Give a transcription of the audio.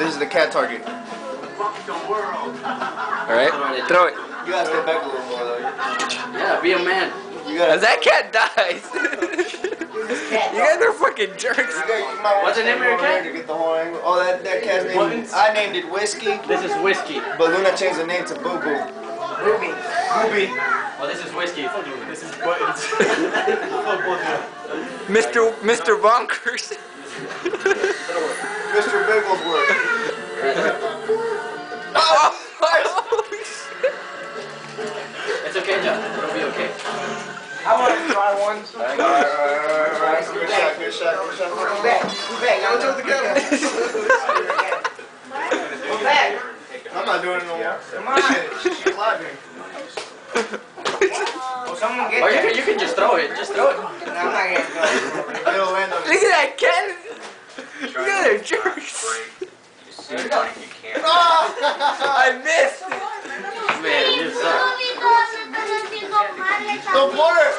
This is the cat target. Alright, throw it. You gotta step back a little more though. Yeah, be a man. You gotta. As that cat dies. You guys are fucking jerks. What's the name of your cat? To get the whole angle. Oh, that cat's name. I named it Whiskey. This is Whiskey. But Luna changed the name to Boo Boo. Ruby. Ruby. Oh, this is Whiskey. This is Buttons. Mr. Bonkers. Mr. Bigglesworth. Oh, It's okay, John. It'll be okay. I want to try one. Alright. Good shot. Go back. Don't do the camera. Go back. I'm not doing it no more. Come on. She's laughing. Oh, someone get Or that. you can just throw it. Just throw it. No, I'm not getting it. It'll land on look at that cat. You guys are jerks. I missed. Man, you suck. Don't put it!